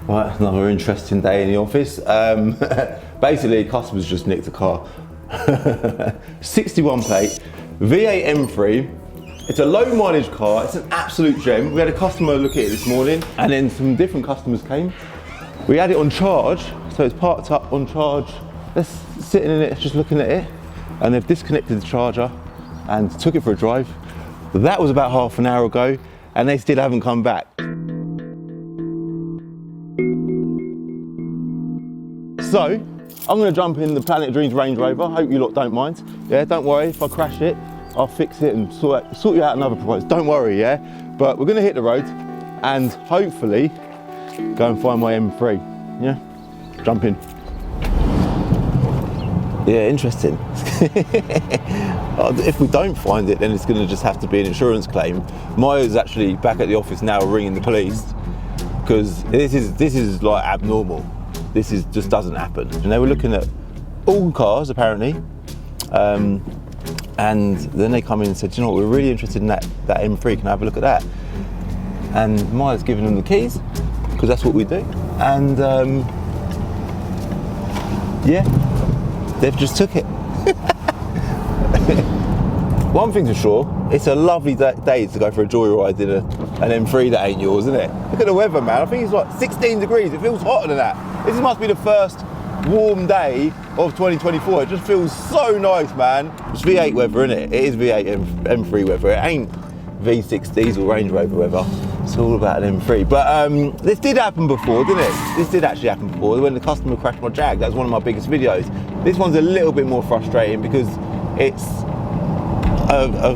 Right, another interesting day in the office. Basically, customers just nicked a car. 61 plate, V8 M3. It's a low mileage car, it's an absolute gem. We had a customer look at it this morning, and then some different customers came. We had it on charge, so it's parked up on charge. They're sitting in it, just looking at it, and they've disconnected the charger and took it for a drive. That was about half an hour ago, and they still haven't come back. So, I'm going to jump in the Planet Dreams Range Rover. Hope you lot don't mind. Yeah, don't worry, if I crash it, I'll fix it and sort you out another price. Don't worry, yeah? But we're going to hit the road and hopefully go and find my M3. Yeah? Jump in. Yeah, interesting. If we don't find it, then it's going to just have to be an insurance claim. Maya's actually back at the office now ringing the police because this is like abnormal. This just doesn't happen. And they were looking at all cars apparently, and then they come in and said, you know what, we're really interested in that M3, can I have a look at that? And Maya's given them the keys, because that's what we do. And yeah, they've just took it. One thing's for sure, it's a lovely day to go for a joyride in an M3 that ain't yours, isn't it? Look at the weather, man. I think it's like 16 degrees. It feels hotter than that. This must be the first warm day of 2024. It just feels so nice, man. It's V8 weather, isn't it? It is V8 M3 weather. It ain't V6 diesel Range Rover weather. It's all about an M3. But this did happen before, didn't it? This did actually happen before. When the customer crashed my Jag, that was one of my biggest videos. This one's a little bit more frustrating because it's a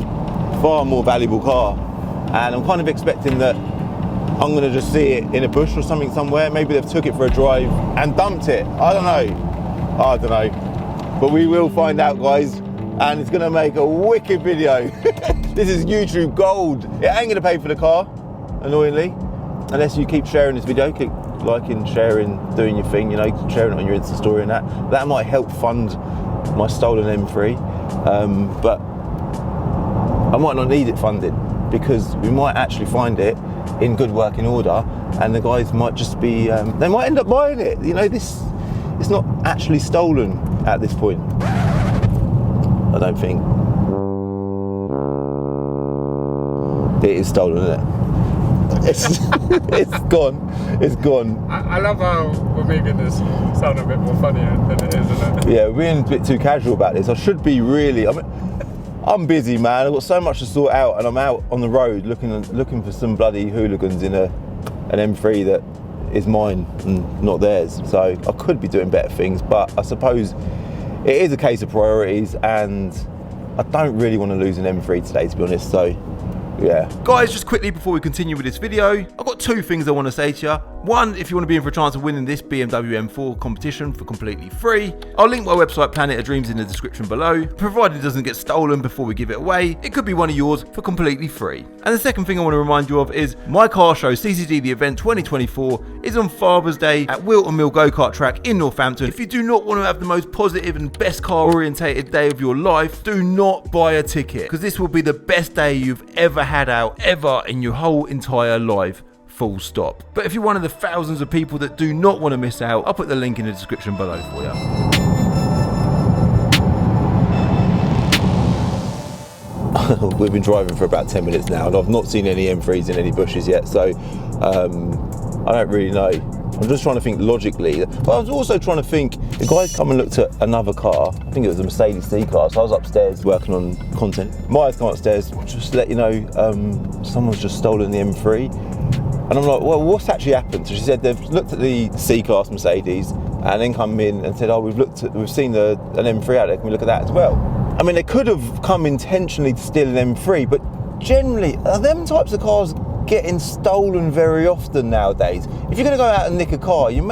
far more valuable car. And I'm kind of expecting that I'm going to just see it in a bush or something somewhere. Maybe they've took it for a drive and dumped it. I don't know. But we will find out, guys. And it's going to make a wicked video. This is YouTube gold. It ain't going to pay for the car, annoyingly. Unless you keep sharing this video, keep liking, sharing, doing your thing, you know, sharing it on your Insta story and that. That might help fund my stolen M3. But I might not need it funded because we might actually find it in good working order, and the guys might just be, they might end up buying it. You know, it's not actually stolen at this point. I don't think. It is stolen, isn't it? It's gone. It's gone. I love how we're making this sound a bit more funnier than it is, isn't it? Yeah, we're being a bit too casual about this. I should be really, I'm busy, man. I've got so much to sort out, and I'm out on the road looking for some bloody hooligans in an M3 that is mine and not theirs. So I could be doing better things, but I suppose it is a case of priorities, and I don't really want to lose an M3 today, to be honest. So yeah. Guys, just quickly before we continue with this video, I've got two things I want to say to you. One, if you want to be in for a chance of winning this BMW M4 competition for completely free, I'll link my website Planet of Dreams in the description below. Provided it doesn't get stolen before we give it away, it could be one of yours for completely free. And the second thing I want to remind you of is my car show CCD The Event 2024 is on Father's Day at Wilton Mill Go-Kart Track in Northampton. If you do not want to have the most positive and best car orientated day of your life, do not buy a ticket, because this will be the best day you've ever had out ever in your whole entire life. Full stop. But if you're one of the thousands of people that do not want to miss out, I'll put the link in the description below for you. We've been driving for about 10 minutes now, and I've not seen any M3s in any bushes yet, so I don't really know. I'm just trying to think logically. But I was also trying to think, the guys come and looked at another car. I think it was a Mercedes C-Class. I was upstairs working on content. Maya's come upstairs, just to let you know, someone's just stolen the M3. And I'm like, well, what's actually happened? So she said they've looked at the C-Class Mercedes and then come in and said, oh, we've seen an M3 out there, can we look at that as well? I mean, they could have come intentionally to steal an M3, but generally, are them types of cars getting stolen very often nowadays? If you're going to go out and nick a car, you're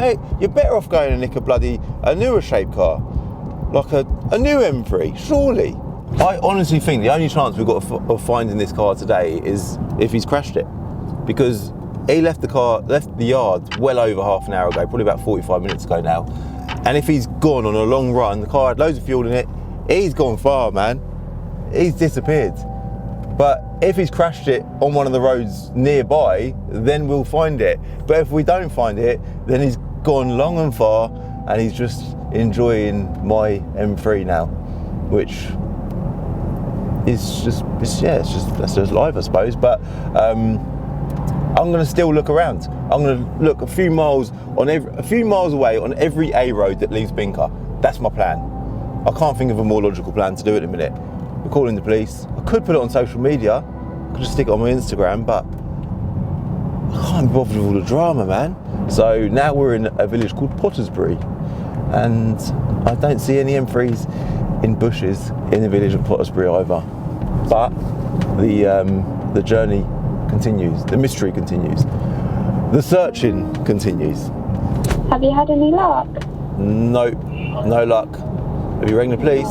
better off going and nick a newer shaped car, like a new M3, surely. I honestly think the only chance we've got of finding this car today is if he's crashed it, because he left the yard well over half an hour ago, probably about 45 minutes ago now. And if he's gone on a long run, the car had loads of fuel in it, he's gone far, man. He's disappeared. But if he's crashed it on one of the roads nearby, then we'll find it. But if we don't find it, then he's gone long and far and he's just enjoying my M3 now, which is that's just life, I suppose. But I'm going to still look around. I'm going to look a few miles away on every A road that leaves Binker. That's my plan. I can't think of a more logical plan to do at the minute. We're calling the police. I could put it on social media. I could just stick it on my Instagram, but I can't be bothered with all the drama, man. So now we're in a village called Pottersbury, and I don't see any M3s in bushes in the village of Pottersbury either. But the journey continues, the mystery continues, the searching continues. Have you had any luck? No, no luck. Have you rang the police?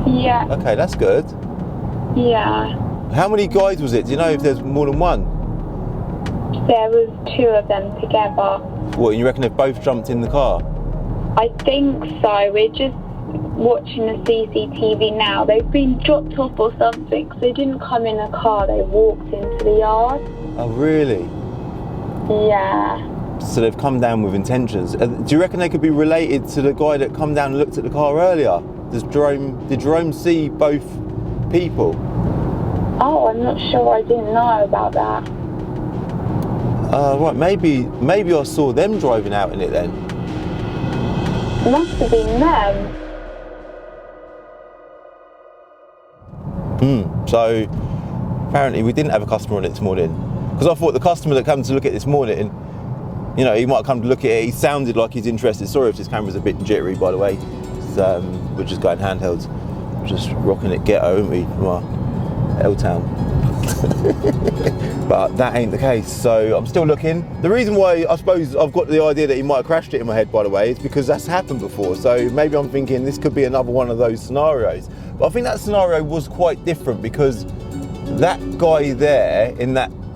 Yeah. Okay, that's good. Yeah. How many guys was it? Do you know if there's more than one? There was 2 of them together. What, and you reckon they've both jumped in the car? I think so. We're just watching the CCTV now. They've been dropped off or something. They didn't come in a car, they walked into the yard. Oh, really? Yeah. So they've come down with intentions. Do you reckon they could be related to the guy that come down and looked at the car earlier? Did Jerome see both people? Oh, I'm not sure. I didn't know about that. Right, maybe I saw them driving out in it then. Must have been them. So apparently we didn't have a customer on it this morning, because I thought the customer that came to look at it this morning, you know, he might come to look at it, he sounded like he's interested. Sorry if this camera's a bit jittery, by the way. We're just going handheld, just rocking it ghetto, aren't we, from our L-Town. But that ain't the case, so I'm still looking. The reason why I suppose I've got the idea that he might have crashed it in my head, by the way, is because that's happened before. So maybe I'm thinking this could be another one of those scenarios. But I think that scenario was quite different, because that guy there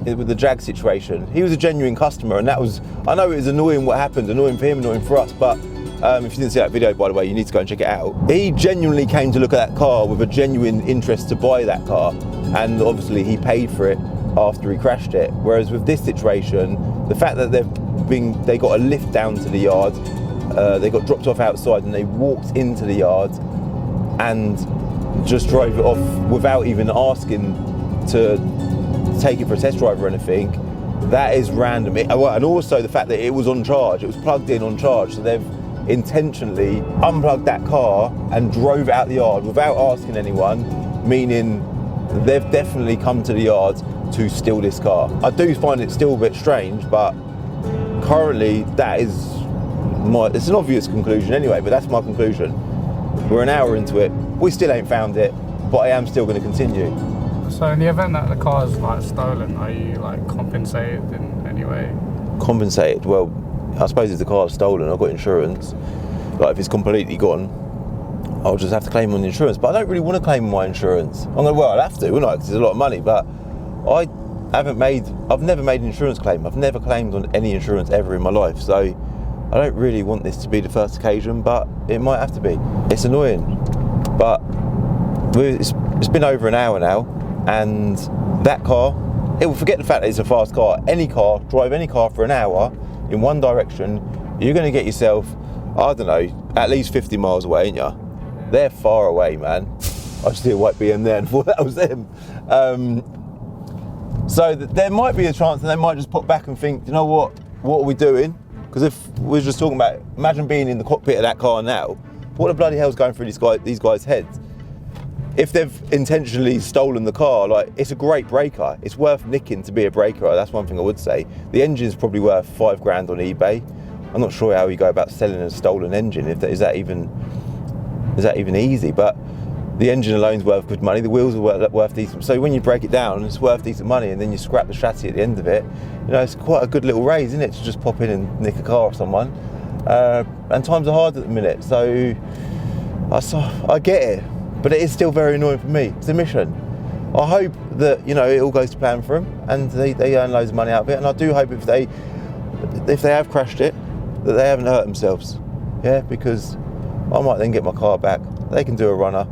with the Jag situation, he was a genuine customer, and that was, I know it was annoying what happened, annoying for him, annoying for us, but if you didn't see that video, by the way, you need to go and check it out. He genuinely came to look at that car with a genuine interest to buy that car, and obviously he paid for it after he crashed it. Whereas with this situation, the fact that they got a lift down to the yard, they got dropped off outside and they walked into the yard and just drove it off without even asking to take it for a test drive or anything, that is random. And also the fact that it was on charge, it was plugged in on charge, so they've intentionally unplugged that car and drove it out the yard without asking anyone, meaning they've definitely come to the yard to steal this car. I do find it still a bit strange, but currently it's an obvious conclusion anyway, but that's my conclusion. We're an hour into it, we still ain't found it, but I am still going to continue. So in the event that the car is like stolen, are you like compensated in any way? Compensated? Well, I suppose if the car's stolen, I've got insurance. Like if it's completely gone, I'll just have to claim on the insurance. But I don't really want to claim on my insurance. I'll have to, wouldn't I? Because it's a lot of money. But I've never made an insurance claim. I've never claimed on any insurance ever in my life. So I don't really want this to be the first occasion, but it might have to be. It's annoying, but it's been over an hour now, and that car, it will forget the fact that it's a fast car. Drive any car for an hour in one direction, you're going to get yourself, I don't know, at least 50 miles away, ain't ya? They're far away, man. I just see a white BM there and thought that was them. So there might be a chance that they might just pop back and think, you know what are we doing? Because if we're just talking about, imagine being in the cockpit of that car now, what the bloody hell's going through these guys' heads? If they've intentionally stolen the car, like, it's a great breaker. It's worth nicking to be a breaker. That's one thing I would say. The engine's probably worth $5,000 on eBay. I'm not sure how you go about selling a stolen engine. Is that even easy? But the engine alone's worth good money. The wheels are worth decent. So when you break it down, it's worth decent money, and then you scrap the chassis at the end of it. You know, it's quite a good little raise, isn't it, to just pop in and nick a car off someone. And times are hard at the minute, so I get it. But it is still very annoying for me. It's a mission. I hope that, you know, it all goes to plan for them and they earn loads of money out of it. And I do hope if they have crashed it, that they haven't hurt themselves. Yeah, because I might then get my car back. They can do a runner.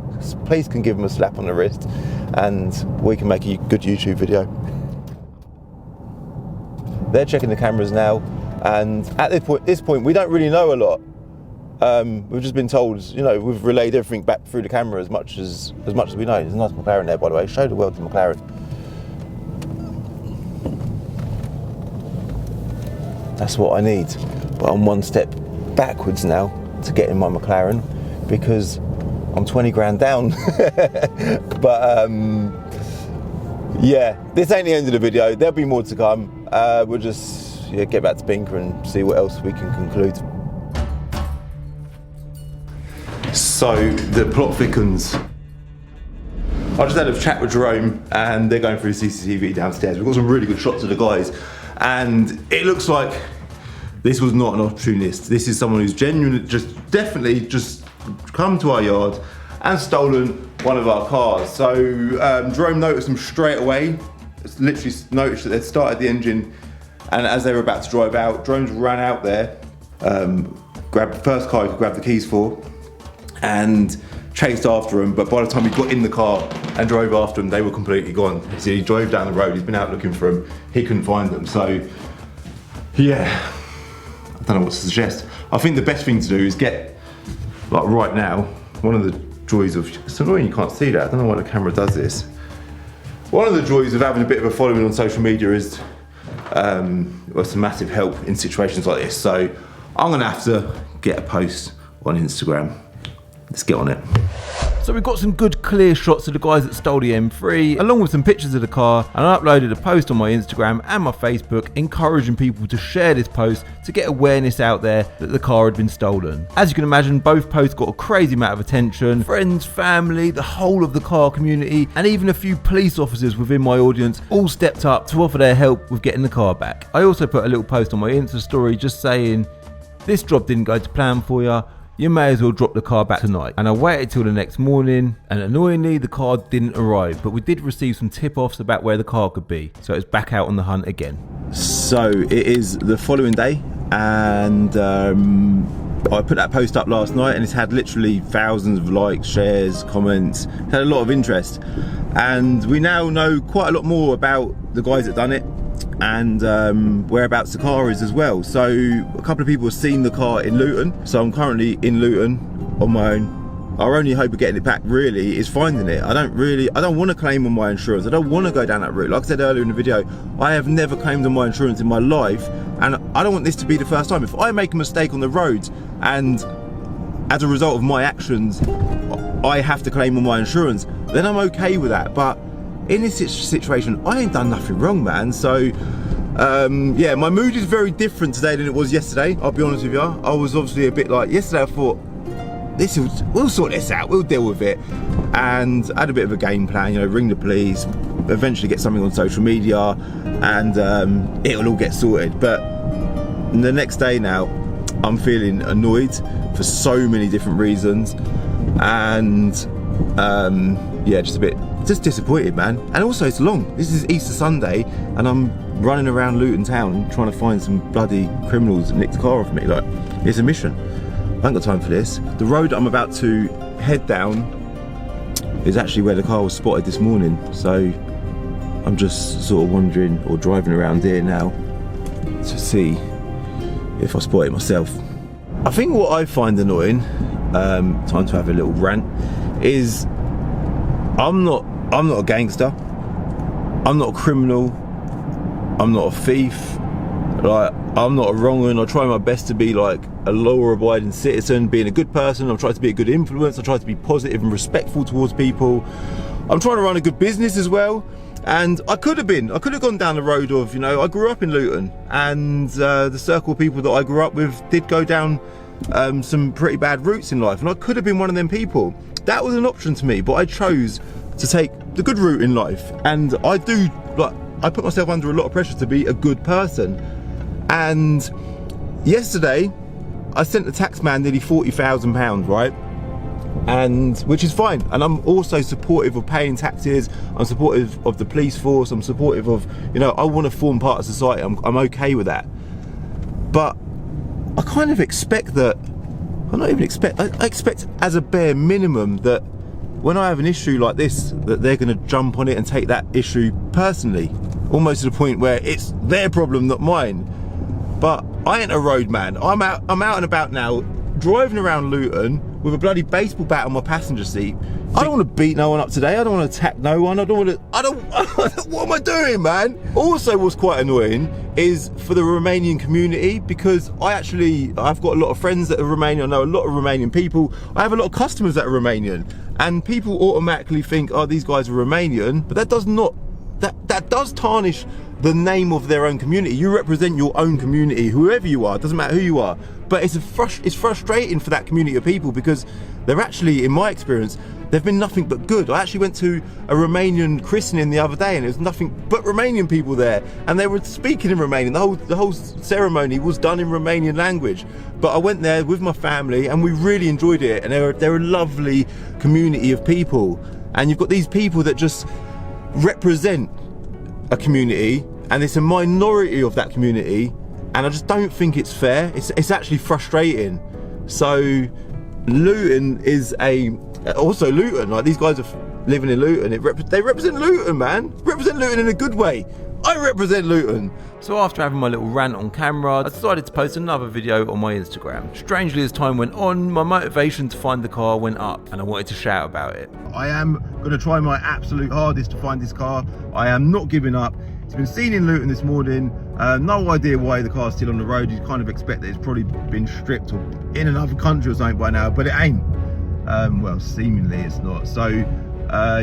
Police can give them a slap on the wrist, and we can make a good YouTube video. They're checking the cameras now, and at this point we don't really know a lot. We've just been told, you know, we've relayed everything back through the camera as much as we know. There's a nice McLaren there, by the way. Show the world the McLaren. That's what I need. But I'm one step backwards now to get in my McLaren because I'm 20 grand down. But yeah, this ain't the end of the video. There'll be more to come. We'll just get back to Binker and see what else we can conclude. So the plot thickens. I just had a chat with Jerome and they're going through CCTV downstairs. We've got some really good shots of the guys and it looks like this was not an opportunist. This is someone who's genuinely, definitely come to our yard and stolen one of our cars. So Jerome noticed them straight away. Literally noticed that they'd started the engine, and as they were about to drive out, Jerome's ran out there, grabbed the first car he could grab the keys for, and chased after them. But by the time he got in the car and drove after them, they were completely gone. So he drove down the road, he's been out looking for them, he couldn't find them. So yeah, I don't know what to suggest. I think the best thing to do is get, like right now, one of the joys of, it's annoying you can't see that, I don't know why the camera does this. One of the joys of having a bit of a following on social media is it's a massive help in situations like this. So I'm gonna have to get a post on Instagram. Let's get on it. So we've got some good clear shots of the guys that stole the M3, along with some pictures of the car, and I uploaded a post on my Instagram and my Facebook encouraging people to share this post to get awareness out there that the car had been stolen. As you can imagine, both posts got a crazy amount of attention. Friends, family, the whole of the car community, and even a few police officers within my audience all stepped up to offer their help with getting the car back. I also put a little post on my Insta story just saying, this job didn't go to plan for you. You may as well drop the car back tonight. And I waited till the next morning, and annoyingly the car didn't arrive, but we did receive some tip-offs about where the car could be, so it's back out on the hunt again. So it is the following day, and I put that post up last night and it's had literally thousands of likes, shares, comments, had a lot of interest, and we now know quite a lot more about the guys that done it and whereabouts the car is as well. So a couple of people have seen the car in Luton, so I'm currently in Luton on my own. Our only hope of getting it back really is finding it. I don't want to claim on my insurance. I don't want to go down that route. Like I said earlier in the video, I have never claimed on my insurance in my life, and I don't want this to be the first time. If I make a mistake on the roads and as a result of my actions I have to claim on my insurance, then I'm okay with that. But in this situation, I ain't done nothing wrong, man. So yeah, my mood is very different today than it was yesterday, I'll be honest with you. I was obviously a bit like, yesterday I thought, we'll sort this out, we'll deal with it. And I had a bit of a game plan, you know, ring the police, eventually get something on social media, and it'll all get sorted. But the next day now, I'm feeling annoyed for so many different reasons. And yeah, just disappointed, man. And also it's long. This is Easter Sunday and I'm running around Luton town trying to find some bloody criminals that nicked the car off me. Like, it's a mission. I ain't got time for this. The road I'm about to head down is actually where the car was spotted this morning. So I'm just sort of wandering or driving around here now to see if I spot it myself. I think what I find annoying, time to have a little rant, is I'm not a gangster, I'm not a criminal, I'm not a thief, like, I'm not a wrong one. I try my best to be like a law-abiding citizen, being a good person. I try to be a good influence, I try to be positive and respectful towards people. I'm trying to run a good business as well, and I could have gone down the road of, you know, I grew up in Luton, and the circle of people that I grew up with did go down some pretty bad routes in life, and I could have been one of them people. That was an option to me, but I chose to take the good route in life, and I put myself under a lot of pressure to be a good person. And yesterday I sent the tax man nearly £40,000, right? And which is fine, and I'm also supportive of paying taxes, I'm supportive of the police force, I'm supportive of, you know, I want to form part of society, I'm okay with that. But I kind of expect that, I expect as a bare minimum that when I have an issue like this, that they're going to jump on it and take that issue personally, almost to the point where it's their problem, not mine. But I ain't a road man. I'm out and about now, driving around Luton with a bloody baseball bat on my passenger seat. I don't want to beat no one up today. I don't want to attack no one. What am I doing, man? Also, what's quite annoying is for the Romanian community, because I've got a lot of friends that are Romanian. I know a lot of Romanian people. I have a lot of customers that are Romanian, and people automatically think, oh, these guys are Romanian, but that does tarnish the name of their own community. You represent your own community, whoever you are, doesn't matter who you are. But it's frustrating for that community of people, because they're actually, in my experience, they've been nothing but good. I actually went to a Romanian christening the other day, and there was nothing but Romanian people there, and they were speaking in Romanian. The whole ceremony was done in Romanian language. But I went there with my family, and we really enjoyed it, and they're a lovely community of people. And you've got these people that just represent a community, and it's a minority of that community, and I just don't think it's fair. It's actually frustrating. So Luton is also Luton, like these guys are living in Luton. They represent Luton, man. Represent Luton in a good way. I represent Luton. So after having my little rant on camera, I decided to post another video on my Instagram. Strangely, as time went on, my motivation to find the car went up, and I wanted to shout about it. I am going to try my absolute hardest to find this car. I am not giving up. It's been seen in Luton this morning. No idea why the car's still on the road. You kind of expect that it's probably been stripped or in another country or something by now, but it ain't. Well, seemingly it's not. So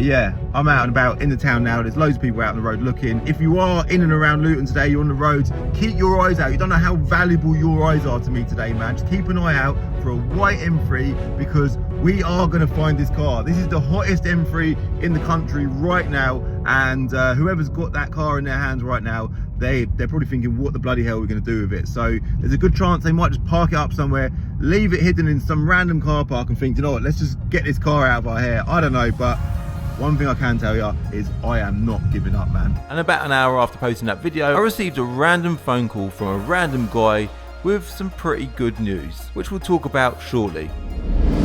yeah, I'm out and about in the town now. There's loads of people out on the road looking. If you are in and around Luton today, you're on the roads, keep your eyes out. You don't know how valuable your eyes are to me today, man. Just keep an eye out for a white M3, because we are going to find this car. This is the hottest M3 in the country right now, and whoever's got that car in their hands right now, they're probably thinking, what the bloody hell are we going to do with it? So there's a good chance they might just park it up somewhere, leave it hidden in some random car park, and think, you know what, let's just get this car out of our hair. I don't know, but one thing I can tell you is I am not giving up, man. And about an hour after posting that video, I received a random phone call from a random guy with some pretty good news, which we'll talk about shortly.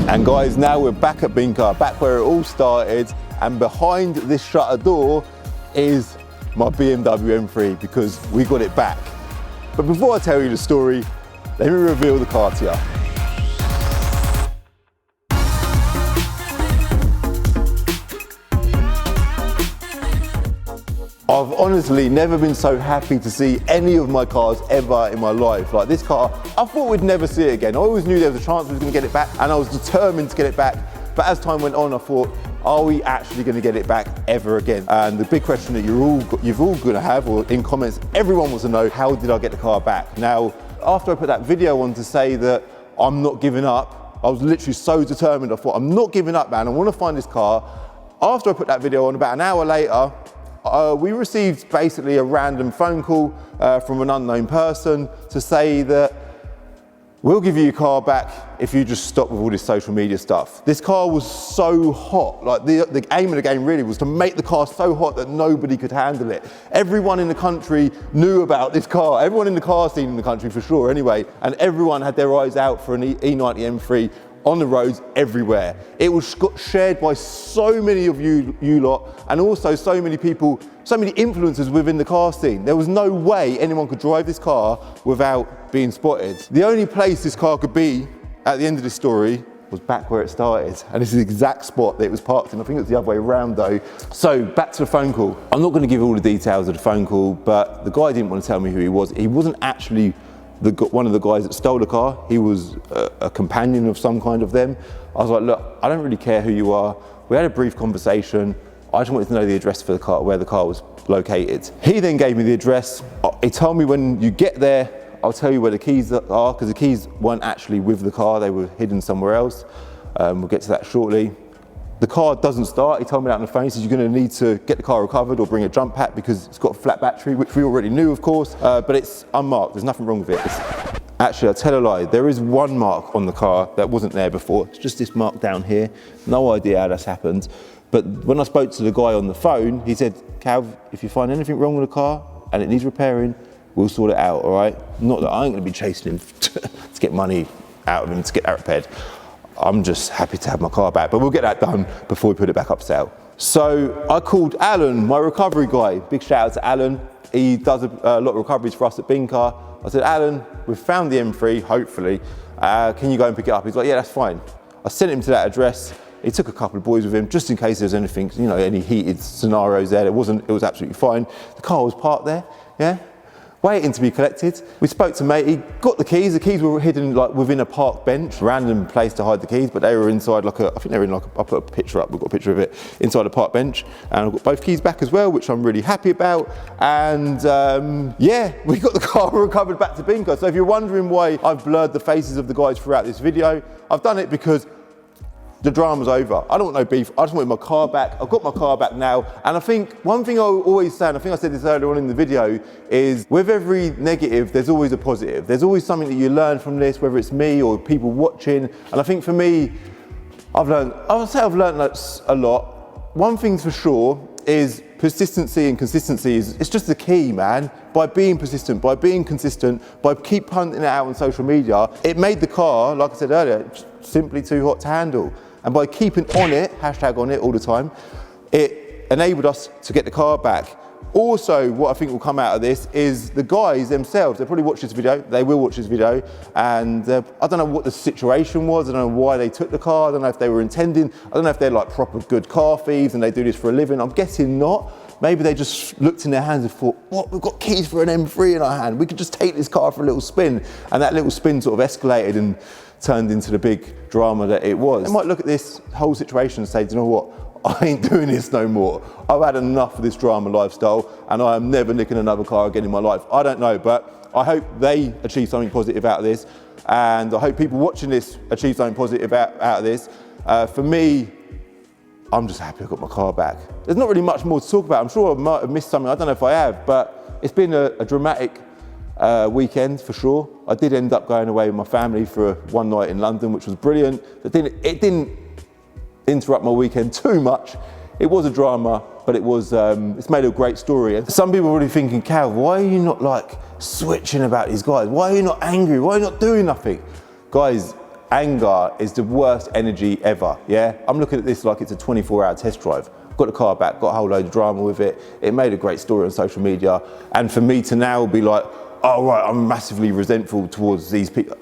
And guys, now we're back at Binka, back where it all started, and behind this shutter door is my BMW M3, because we got it back. But before I tell you the story, let me reveal the car to you. I've honestly never been so happy to see any of my cars ever in my life. Like this car, I thought we'd never see it again. I always knew there was a chance we was going to get it back, and I was determined to get it back. But as time went on, I thought, are we actually going to get it back ever again? And the big question that you've all going to have, or in comments, everyone wants to know, how did I get the car back? Now, after I put that video on to say that I'm not giving up, I was literally so determined. I thought, I'm not giving up, man. I want to find this car. After I put that video on, about an hour later, we received basically a random phone call from an unknown person to say that we'll give you your car back if you just stop with all this social media stuff. This car was so hot, like the aim of the game really was to make the car so hot that nobody could handle it. Everyone in the country knew about this car, everyone in the car scene in the country for sure anyway, and everyone had their eyes out for an E90 M3 on the roads everywhere. It was shared by so many of you lot, and also so many people, so many influencers within the car scene. There was no way anyone could drive this car without being spotted. The only place this car could be at the end of this story was back where it started, and this is the exact spot that it was parked in. I think it was the other way around though. So back to the phone call. I'm not going to give all the details of the phone call, but the guy didn't want to tell me who he was. He wasn't actually one of the guys that stole the car. He was a companion of some kind of them. I was like, look, I don't really care who you are. We had a brief conversation. I just wanted to know the address for the car, where the car was located. He then gave me the address. He told me, when you get there, I'll tell you where the keys are, because the keys weren't actually with the car, they were hidden somewhere else. We'll get to that shortly. The car doesn't start. He told me that on the phone. He says, you're going to need to get the car recovered or bring a jump pack, because it's got a flat battery, which we already knew, of course, but it's unmarked. There's nothing wrong with it. Actually, I'll tell a lie. There is one mark on the car that wasn't there before. It's just this mark down here. No idea how that's happened. But when I spoke to the guy on the phone, he said, Cav, if you find anything wrong with the car and it needs repairing, we'll sort it out, all right? Not that I ain't going to be chasing him to get money out of him to get that repaired. I'm just happy to have my car back. But we'll get that done before we put it back up for sale. So I called Alan, my recovery guy. Big shout out to Alan. He does a lot of recoveries for us at Bincar. I said, Alan, we've found the M3, hopefully. Can you go and pick it up? He's like, yeah, that's fine. I sent him to that address. He took a couple of boys with him just in case there's anything, you know, any heated scenarios there. It was absolutely fine. The car was parked there, yeah, waiting to be collected. We spoke to mate, he got the keys. The keys were hidden like within a park bench, random place to hide the keys, but they were inside like I think they were in like I'll put a picture up, we've got a picture of it, inside a park bench. And I've got both keys back as well, which I'm really happy about. And yeah, we got the car recovered back to Bincar. So if you're wondering why I've blurred the faces of the guys throughout this video, I've done it because the drama's over. I don't want no beef. I just want my car back. I've got my car back now. And I think one thing I always say, and I think I said this earlier on in the video, is with every negative, there's always a positive. There's always something that you learn from this, whether it's me or people watching. And I think for me, I've learned a lot. One thing's for sure is persistency and consistency it's just the key, man. By being persistent, by being consistent, by keep punting it out on social media, it made the car, like I said earlier, simply too hot to handle. And by keeping on it, hashtag on it all the time, it enabled us to get the car back. Also, what I think will come out of this is the guys themselves. They probably watch this video, they will watch this video, and I don't know what the situation was, I don't know why they took the car, I don't know if they were intending, I don't know if they're like proper good car thieves and they do this for a living. I'm guessing not. Maybe they just looked in their hands and thought, what, we've got keys for an M3 in our hand, we could just take this car for a little spin. And that little spin sort of escalated and turned into the big drama that it was. They might look at this whole situation and say, do you know what, I ain't doing this no more. I've had enough of this drama lifestyle and I am never nicking another car again in my life. I don't know, but I hope they achieve something positive out of this, and I hope people watching this achieve something positive out of this. For me, I'm just happy I got my car back. There's not really much more to talk about. I'm sure I might have missed something, I don't know if I have, but it's been a dramatic weekend for sure. I did end up going away with my family for one night in London, which was brilliant. It didn't interrupt my weekend too much. It was a drama, but it's made a great story. And some people are already thinking, Cal, why are you not like switching about these guys? Why are you not angry? Why are you not doing nothing? Guys, anger is the worst energy ever, yeah? I'm looking at this like it's a 24-hour test drive. Got the car back, got a whole load of drama with it. It made a great story on social media. And for me to now be like, oh right, I'm massively resentful towards these people.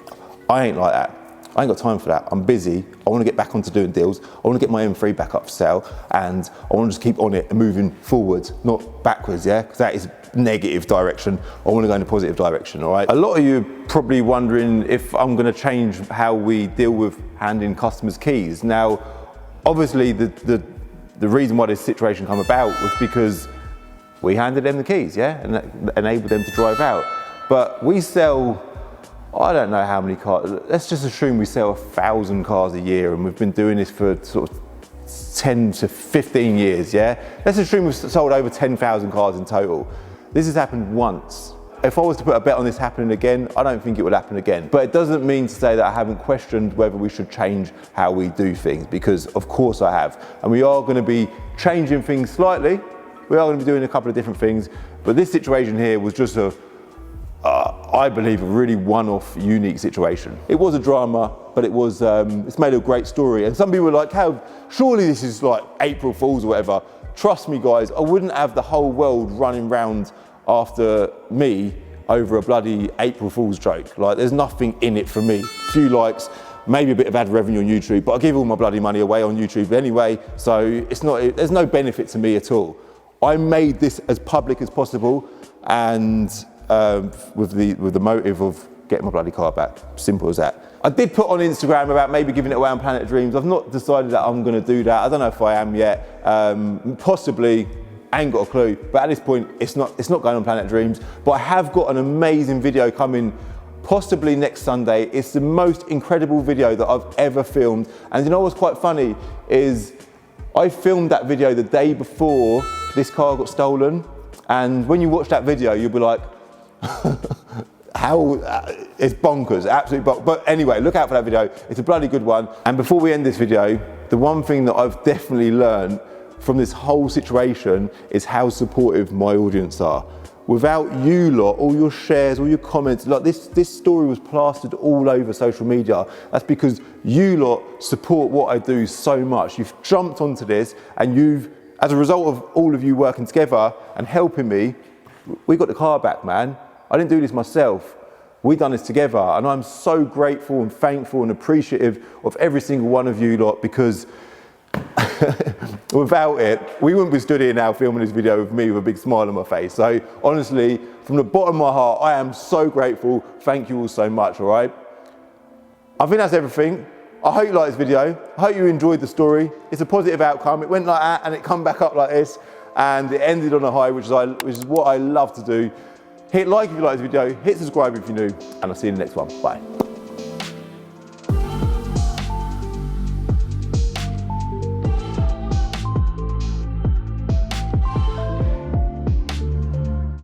I ain't like that. I ain't got time for that. I'm busy. I want to get back onto doing deals. I want to get my M3 back up for sale, and I want to just keep on it and moving forwards, not backwards, yeah? Because that is negative direction. I want to go in a positive direction, all right? A lot of you are probably wondering if I'm going to change how we deal with handing customers keys. Now, obviously, the reason why this situation came about was because we handed them the keys, yeah? And that enabled them to drive out. But we sell, I don't know how many cars, let's just assume we sell 1,000 cars a year, and we've been doing this for sort of 10 to 15 years, yeah? Let's assume we've sold over 10,000 cars in total. This has happened once. If I was to put a bet on this happening again, I don't think it would happen again. But it doesn't mean to say that I haven't questioned whether we should change how we do things, because of course I have. And we are going to be changing things slightly. We are going to be doing a couple of different things, but this situation here was just I believe, a really one-off, unique situation. It was a drama, but it was, it's made a great story. And some people were like, how, surely this is like April Fools or whatever. Trust me, guys, I wouldn't have the whole world running round after me over a bloody April Fool's joke. Like, there's nothing in it for me. A few likes, maybe a bit of ad revenue on YouTube, but I give all my bloody money away on YouTube anyway, so it's not, there's no benefit to me at all. I made this as public as possible, and with the motive of getting my bloody car back. Simple as that. I did put on Instagram about maybe giving it away on Planet of Dreams. I've not decided that I'm going to do that. I don't know if I am yet. Possibly, I ain't got a clue. But at this point, it's not going on Planet of Dreams. But I have got an amazing video coming possibly next Sunday. It's the most incredible video that I've ever filmed. And you know what's quite funny is I filmed that video the day before this car got stolen. And when you watch that video, you'll be like, how, it's bonkers, absolutely bonkers. But anyway, look out for that video. It's a bloody good one. And before we end this video, the one thing that I've definitely learned from this whole situation is how supportive my audience are. without you lot, all your shares, all your comments, like this story was plastered all over social media. That's because you lot support what I do so much. You've jumped onto this, and you've, as a result of all of you working together and helping me, we got the car back, man. I didn't do this myself. We done this together, and I'm so grateful and thankful and appreciative of every single one of you lot, because without it, we wouldn't be stood here now filming this video with me with a big smile on my face. So honestly, from the bottom of my heart, I am so grateful. Thank you all so much, all right? I think that's everything. I hope you liked this video. I hope you enjoyed the story. It's a positive outcome. It went like that, and it come back up like this, and it ended on a high, which is what I love to do. Hit like if you like this video, hit subscribe if you're new, and I'll see you in the next one. Bye.